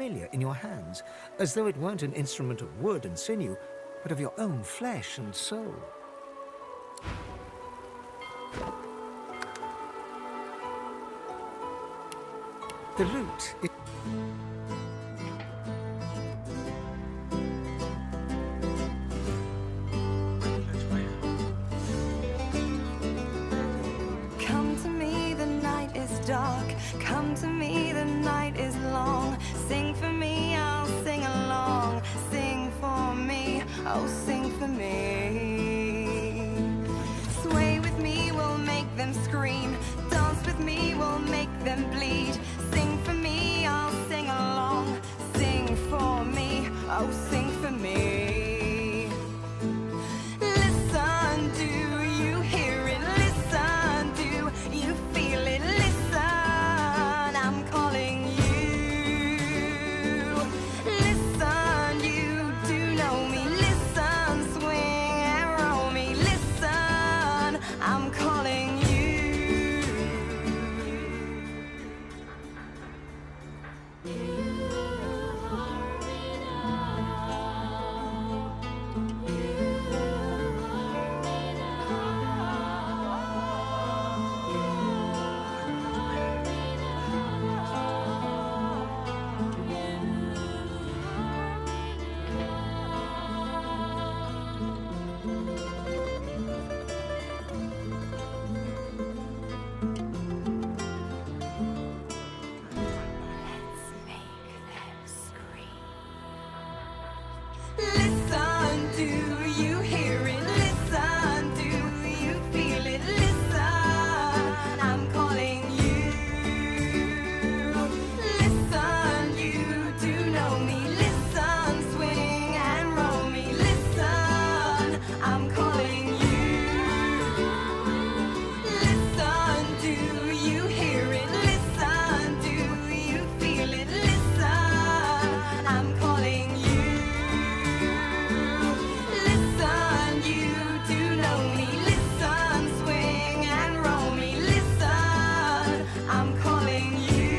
familiar in your hands, as though it weren't an instrument of wood and sinew, but of your own flesh and soul. The lute, it... Come to me, the night is dark. Come to me, the night is long. Sing for me, I'll sing along. Sing for me, oh sing for me. Sway with me, we'll make them scream. Dance with me, we'll make them bleed. Sing for me, I'll sing along. Sing for me, oh sing for me. Listen, do you hear it? Listen, do you feel it? Listen, I'm calling you. Listen, you do know me. Listen, swing and roll me. Listen, I'm calling you. Listen, do you hear it? Listen, do you feel it? Listen, I'm calling you. Listen, you do know me. Listen, swing and roll me. Listen, I'm calling you. Listen, do you hear it? Listen, do you feel it? Listen, I'm calling you. Listen, you do know me. Listen, swing and roll me. Listen, I'm calling you.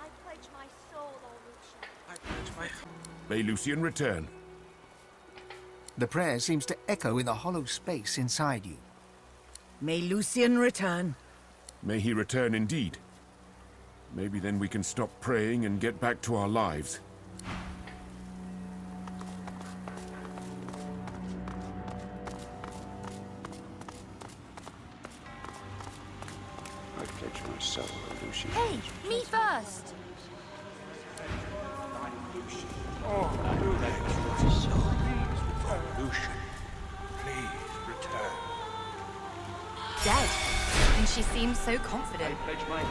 I pledge my soul, O Lucian. May Lucian return. The prayer seems to echo in the hollow space inside you. May Lucian return. May he return indeed. Maybe then we can stop praying and get back to our lives. I pledge my soul, O Lucian. Hey, me first! Lucian, please return. Dead. And she seems so confident. Pledge my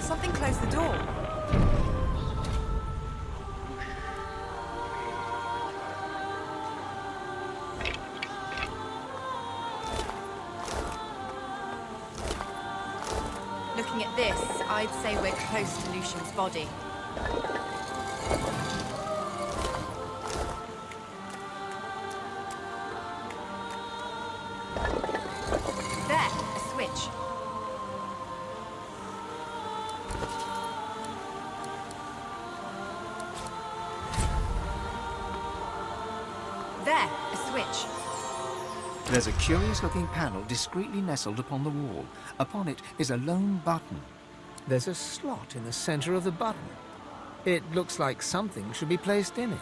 Something closed the door. Looking at this, I'd say we're close to Lucian's body. There, a switch. There, a switch. There's a curious-looking panel discreetly nestled upon the wall. Upon it is a lone button. There's a slot in the center of the button. It looks like something should be placed in it.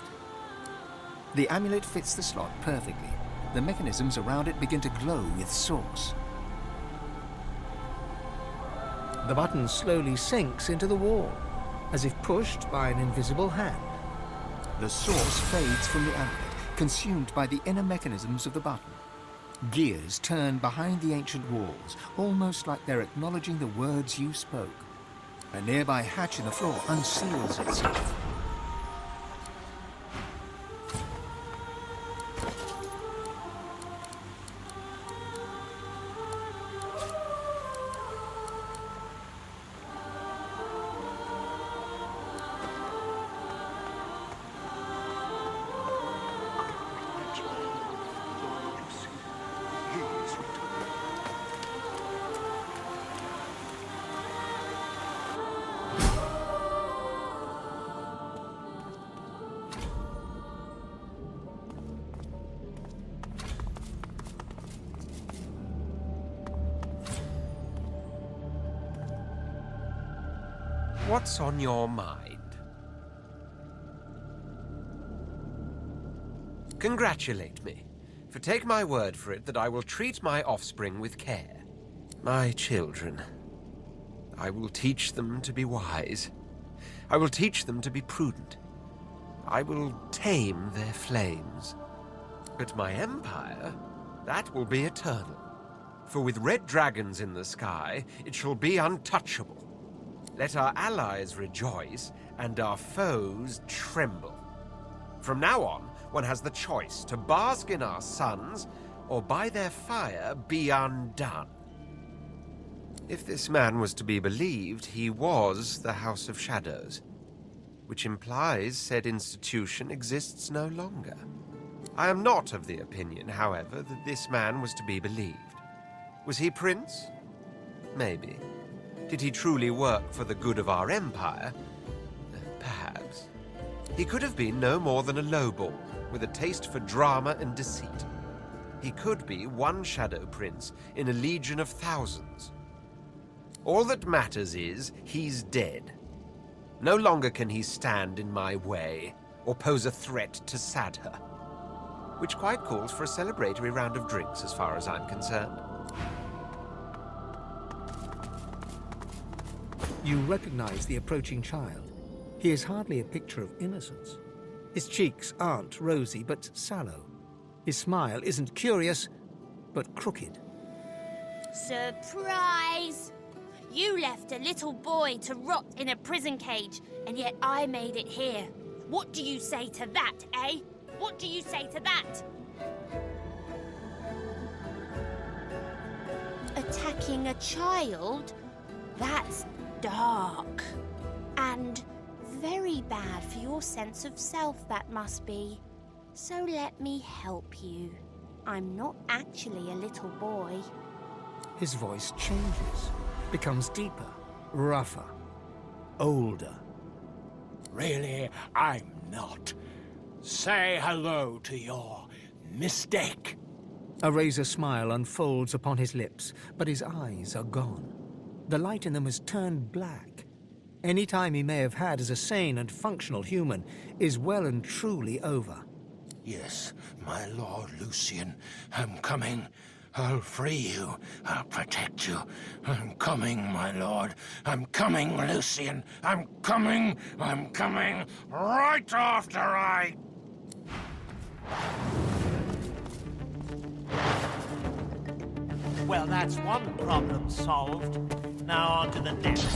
The amulet fits the slot perfectly. The mechanisms around it begin to glow with source. The button slowly sinks into the wall, as if pushed by an invisible hand. The source fades from the amulet, consumed by the inner mechanisms of the button. Gears turn behind the ancient walls, almost like they're acknowledging the words you spoke. A nearby hatch in the floor unseals itself. What's on your mind? Congratulate me, for take my word for it that I will treat my offspring with care. My children. I will teach them to be wise. I will teach them to be prudent. I will tame their flames. But my empire, that will be eternal. For with red dragons in the sky, it shall be untouchable. Let our allies rejoice, and our foes tremble. From now on, one has the choice to bask in our suns, or by their fire be undone. If this man was to be believed, he was the House of Shadows, which implies said institution exists no longer. I am not of the opinion, however, that this man was to be believed. Was he prince? Maybe. Did he truly work for the good of our empire? Perhaps. He could have been no more than a lowball, with a taste for drama and deceit. He could be one shadow prince in a legion of thousands. All that matters is, he's dead. No longer can he stand in my way, or pose a threat to Sadha. Which quite calls for a celebratory round of drinks, as far as I'm concerned. You recognize the approaching child. He is hardly a picture of innocence. His cheeks aren't rosy, but sallow. His smile isn't curious, but crooked. Surprise! You left a little boy to rot in a prison cage, and yet I made it here. What do you say to that, eh? What do you say to that? Attacking a child? That's dark. And very bad for your sense of self, that must be. So let me help you. I'm not actually a little boy. His voice changes, becomes deeper, rougher, older. Really, I'm not. Say hello to your mistake. A razor smile unfolds upon his lips, but his eyes are gone. The light in them has turned black. Any time he may have had as a sane and functional human is well and truly over. Yes, my Lord Lucian, I'm coming. I'll free you. I'll protect you. I'm coming, my lord. I'm coming, Lucian. I'm coming. I'm coming right after I... Well, that's one problem solved. Now on to the next.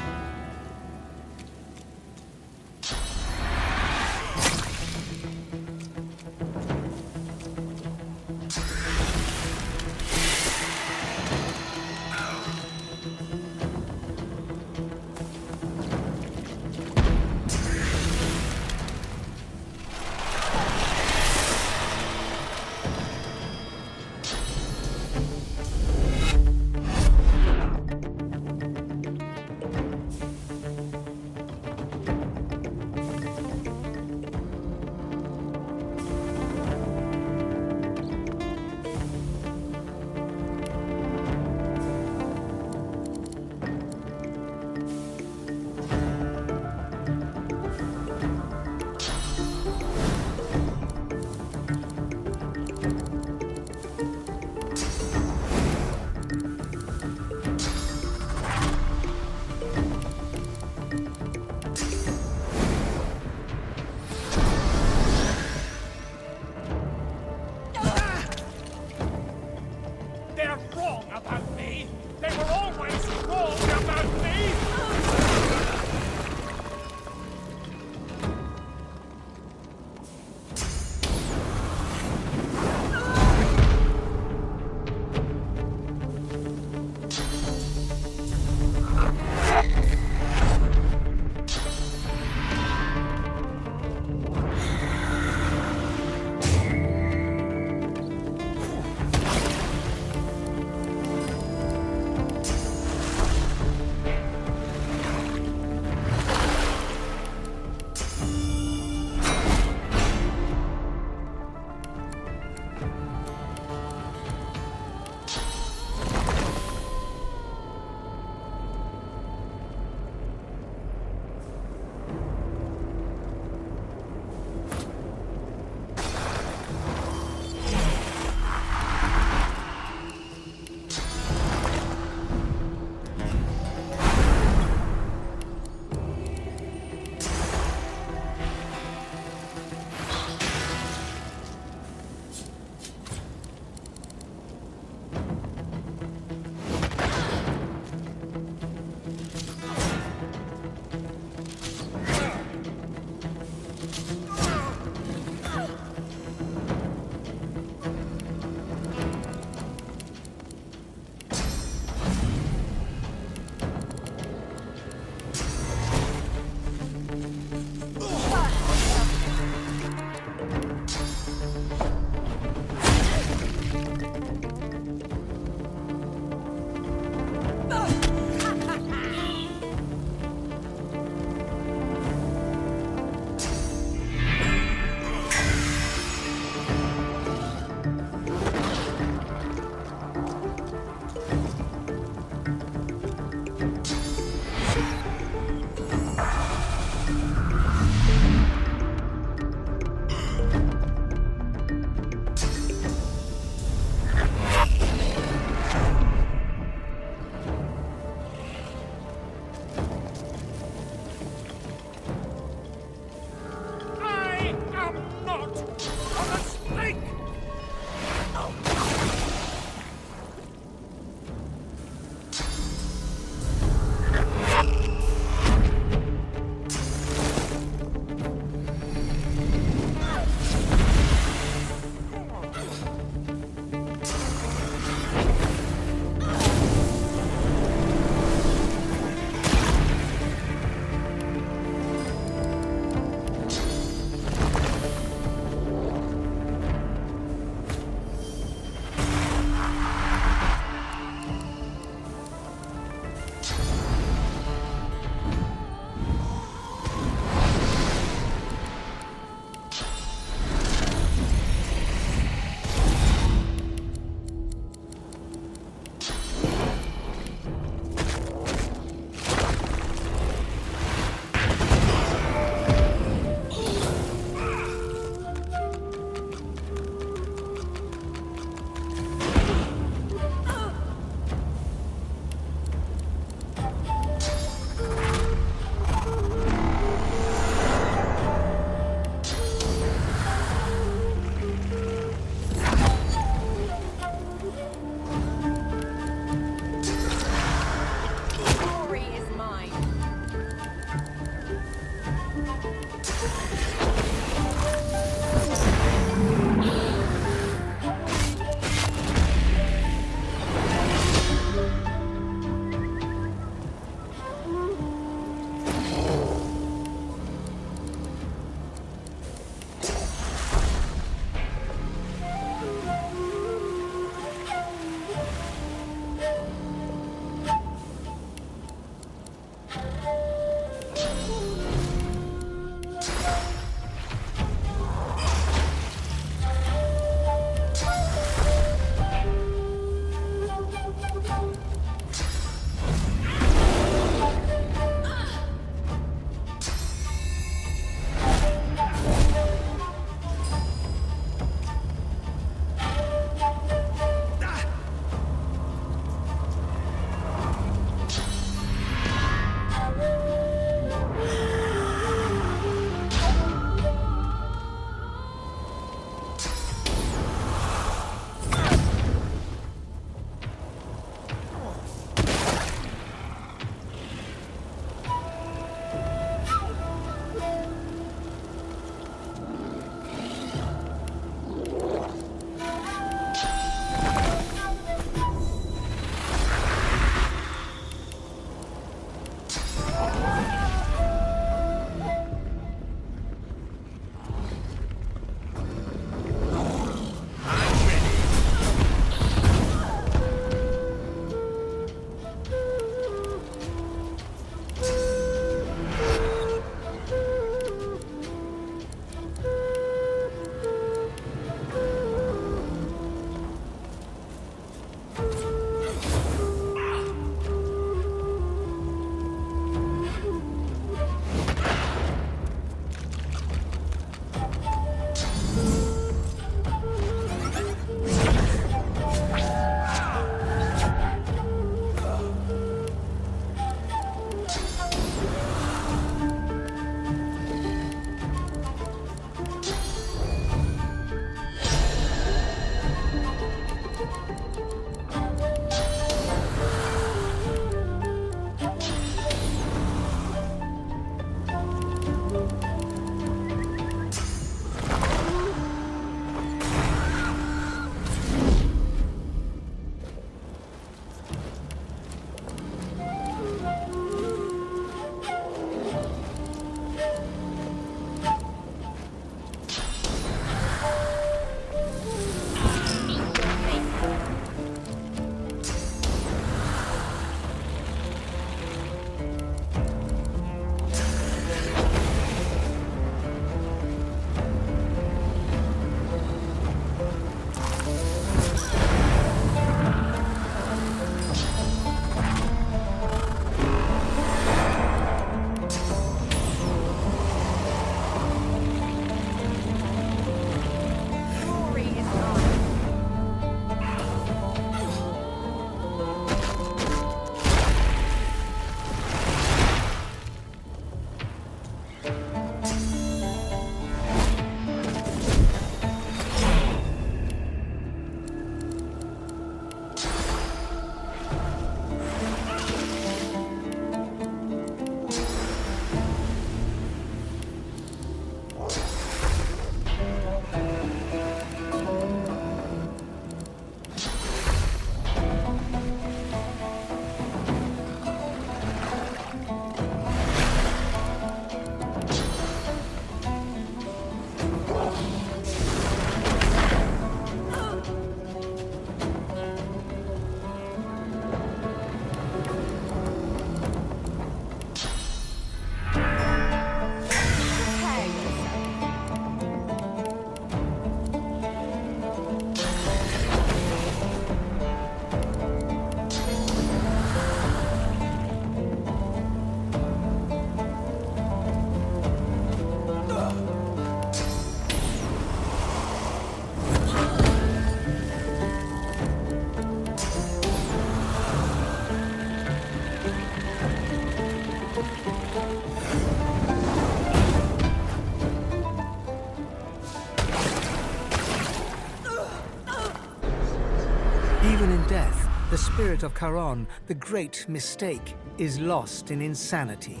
Even in death, the spirit of Karon, the great mistake, is lost in insanity.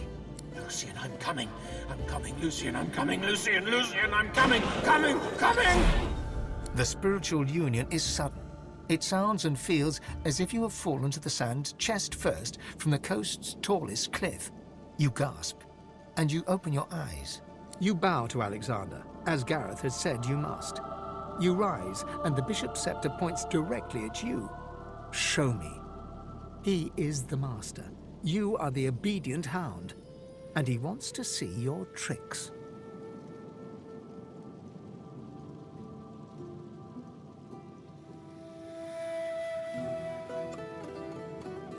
Lucian, I'm coming. I'm coming, Lucian. I'm coming, Lucian. Lucian, I'm coming. Coming. The spiritual union is sudden. It sounds and feels as if you have fallen to the sand chest first from the coast's tallest cliff. You gasp, and you open your eyes. You bow to Alexander, as Gareth had said you must. You rise, and the bishop's scepter points directly at you. Show me. He is the master. You are the obedient hound, and he wants to see your tricks.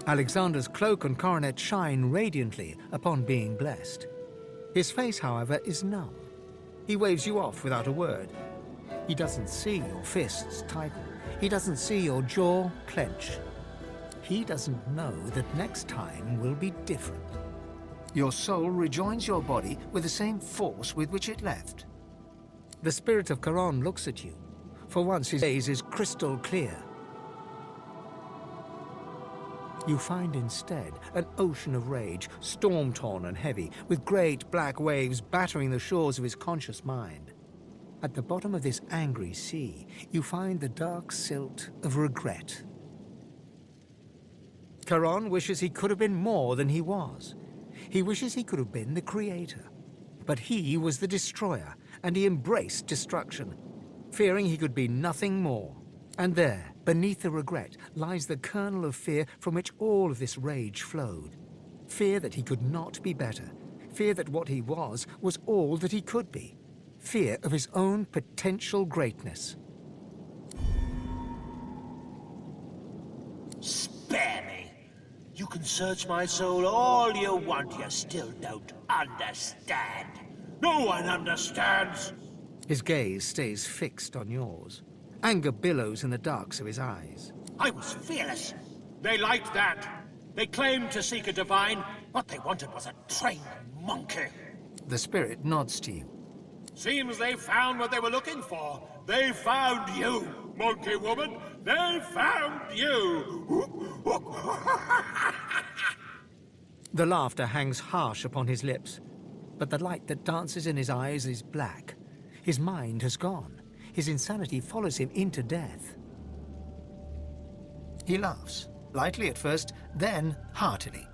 Alexander's cloak and coronet shine radiantly upon being blessed. His face, however, is numb. He waves you off without a word. He doesn't see your fists tighten. He doesn't see your jaw clench. He doesn't know that next time will be different. Your soul rejoins your body with the same force with which it left. The spirit of Karon looks at you. For once, his gaze is crystal clear. You find instead an ocean of rage, storm-torn and heavy, with great black waves battering the shores of his conscious mind. At the bottom of this angry sea, you find the dark silt of regret. Karon wishes he could have been more than he was. He wishes he could have been the creator. But he was the destroyer, and he embraced destruction, fearing he could be nothing more. And there, beneath the regret, lies the kernel of fear from which all of this rage flowed. Fear that he could not be better. Fear that what he was all that he could be. Fear of his own potential greatness. Spare me. You can search my soul all you want. You still don't understand. No one understands. His gaze stays fixed on yours. Anger billows in the darks of his eyes. I was fearless. They liked that. They claimed to seek a divine. What they wanted was a trained monkey. The spirit nods to you. Seems they found what they were looking for. They found you, monkey woman. They found you. The laughter hangs harsh upon his lips, but the light that dances in his eyes is black. His mind has gone. His insanity follows him into death. He laughs, lightly at first, then heartily.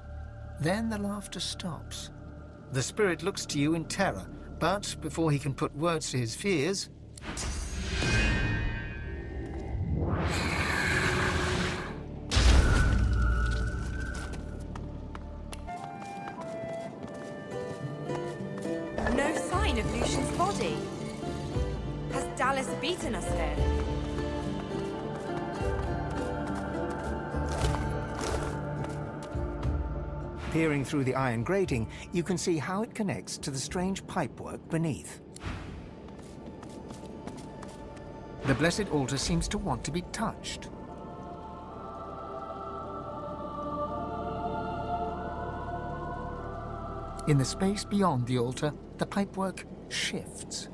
Then the laughter stops. The spirit looks to you in terror, but before he can put words to his fears... No sign of Lucian's body. Has Dallas beaten us here? Peering through the iron grating, you can see how it connects to the strange pipework beneath. The blessed altar seems to want to be touched. In the space beyond the altar, the pipework shifts.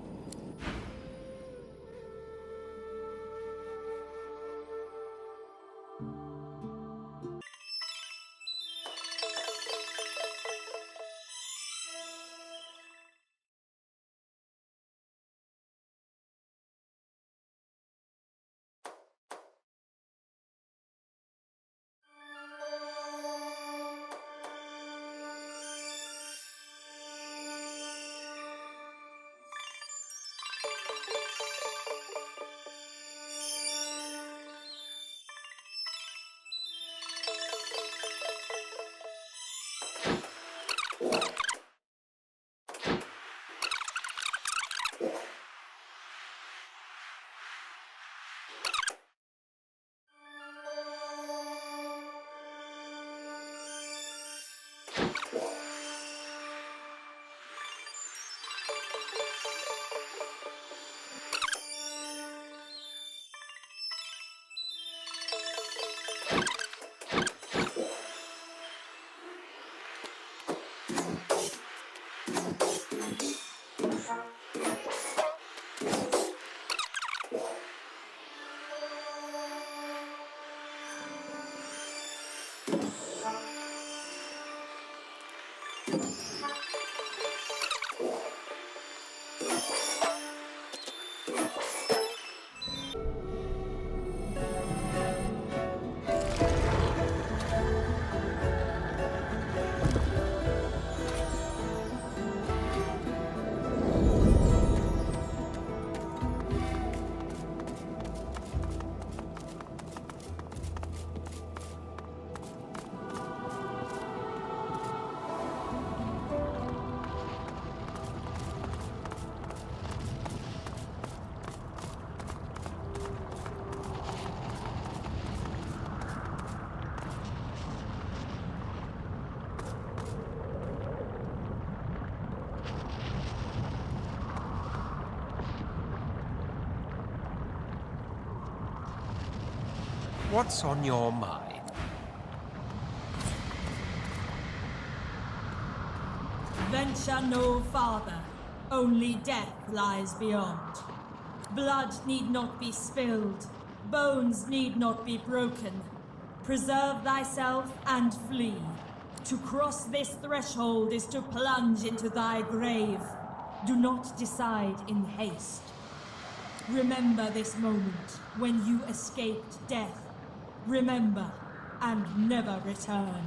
What's on your mind? Venture no farther. Only death lies beyond. Blood need not be spilled. Bones need not be broken. Preserve thyself and flee. To cross this threshold is to plunge into thy grave. Do not decide in haste. Remember this moment when you escaped death. Remember and never return.